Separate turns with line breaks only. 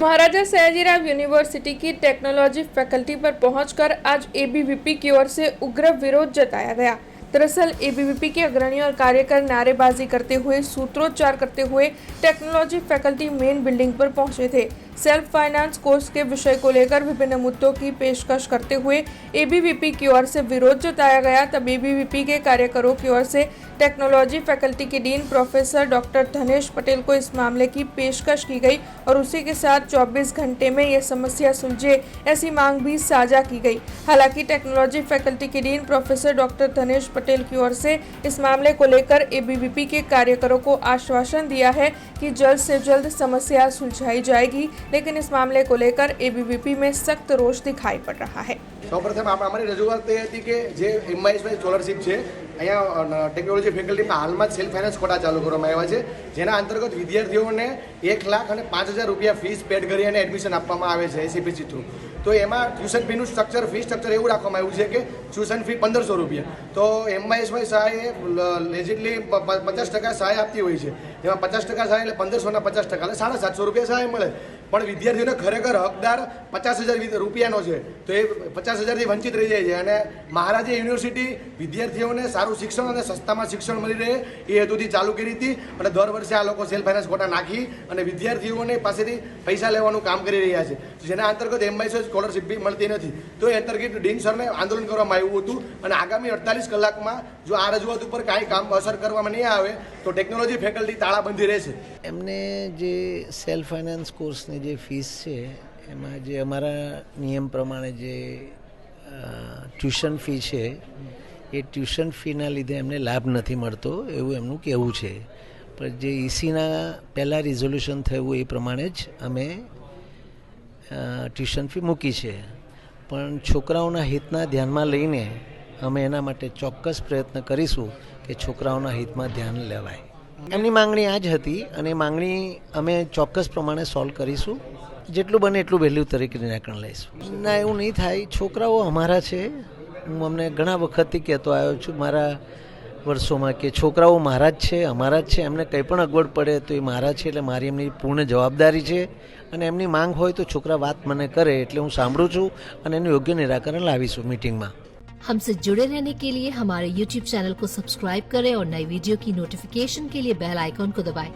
महाराजा Sayajirao university की technology faculty पर पहुंचकर आज एबीवीपी की ओर से उग्र विरोध जताया गया। दरअसल एबीवीपी के अग्रणी और कार्यकर नारेबाजी करते हुए सूत्रोच्चार करते हुए टेक्नोलॉजी फैकल्टी मेन बिल्डिंग पर पहुंचे थे। सेल्फ फाइनेंस कोर्स के विषय को लेकर विभिन्न मुद्दों की पेशकश करते हुए एबीवीपी की ओर से विरोध जताया गया। तब एबीवीपी के कार्यकरों की ओर से टेक्नोलॉजी फैकल्टी के डीन प्रोफेसर डॉक्टर धनेश पटेल को इस मामले की पेशकश की गई और उसी के साथ 24 घंटे में यह समस्या सुलझे ऐसी मांग भी साझा की गई। हालांकि टेक्नोलॉजी फैकल्टी के डीन प्रोफेसर डॉक्टर धनेश पटेल की ओर से इस मामले को लेकर एबीवीपी के कार्यकरों को आश्वासन दिया है कि जल्द से जल्द समस्या सुलझाई जाएगी, लेकिन इस मामले को लेकर एबीवीपी में सख्त रोष दिखाई पड़ रहा है।
સૌપ્રથમ અમારી રજૂઆત એ હતી કે જે એમઆઈએસવાય સ્કોલરશીપ છે અહીંયા ટેકનોલોજી ફેકલ્ટીમાં હાલમાં જ સેલ્ફ ફાઇનાન્સ કોટા ચાલુ કરવામાં આવ્યા છે, જેના અંતર્ગત વિદ્યાર્થીઓને 1,05,000 રૂપિયા ફીસ પેડ કરી અને એડમિશન આપવામાં આવે છે એસીપીસી થ્રુ। તો એમાં ટ્યુશન ફીનું ફી સ્ટ્રક્ચર એવું રાખવામાં આવ્યું છે કે ટ્યુશન ફી 1,500 રૂપિયા। તો એમઆઈએસવાય સહાય લેજિટલી 50% સહાય આપતી હોય છે, જેમાં 50% સહાય એટલે 1,500ના 50% એટલે 750 રૂપિયા સહાય મળે, પણ વિદ્યાર્થીઓને ખરેખર હકદાર 50,000 રૂપિયાનો છે, તો એ 50,000થી વંચિત રહી જાય છે। અને મહારાજા યુનિવર્સિટી વિદ્યાર્થીઓને સારું શિક્ષણ અને સસ્તામાં શિક્ષણ મળી રહે એ હેતુથી ચાલુ કરી હતી અને દર વર્ષે આ લોકો સેલ્ફ ફાઇનાન્સ કોટા નાખી અને વિદ્યાર્થીઓને પાસેથી પૈસા લેવાનું કામ કરી રહ્યા છે, જેના અંતર્ગત એમઆઈએસ સ્કોલરશીપ બી મળતી નથી। તો એ અંતર્ગત ડીન સરને આંદોલન કરવામાં આવ્યું હતું અને આગામી 48 કલાકમાં જો આ રજૂઆત ઉપર કાંઈ કામ અસર કરવામાં નહીં આવે તો ટેકનોલોજી ફેકલ્ટી તાળાબંધી રહેશે।
એમને જે સેલ્ફ ફાઇનાન્સ કોર્સની જે ફીસ છે એમાં જે અમારા નિયમ પ્રમાણે જે ટ્યુશન ફી છે એ ટ્યુશન ફીના લીધે એમને લાભ નથી મળતો એવું એમનું કહેવું છે। પણ જે ઈસીના પહેલાં રિઝોલ્યુશન થયું એ પ્રમાણે જ અમે ટ્યુશન ફી મૂકી છે, પણ છોકરાઓના હિતના ધ્યાનમાં લઈને અમે એના માટે ચોક્કસ પ્રયત્ન કરીશું કે છોકરાઓના હિતમાં ધ્યાન લેવાય। એમની માંગણી આ જ હતી અને માંગણી અમે ચોક્કસ પ્રમાણે સોલ્વ કરીશું, જેટલું બને એટલું વહેલું તરીકે નિરાકરણ લઈશું। ના, એવું નહીં થાય, છોકરાઓ અમારા છે। હું અમને ઘણા વખતથી કહેતો આવ્યો છું મારા વર્ષોમાં કે છોકરાઓ મારા જ છે, અમારા જ છે, એમને કંઈ પણ અગવડ પડે તો એ મારા છે, એટલે મારી એમની પૂર્ણ જવાબદારી છે અને એમની માંગ હોય તો છોકરા વાત મને કરે એટલે હું સાંભળું છું અને એનું યોગ્ય નિરાકરણ લાવીશું मीटिंग में।
हमसे जुड़े रहने के लिए हमारे YouTube चैनल को सब्सक्राइब करें और नई वीडियो की नोटिफिकेशन के लिए बेल आइकॉन को दबाएं।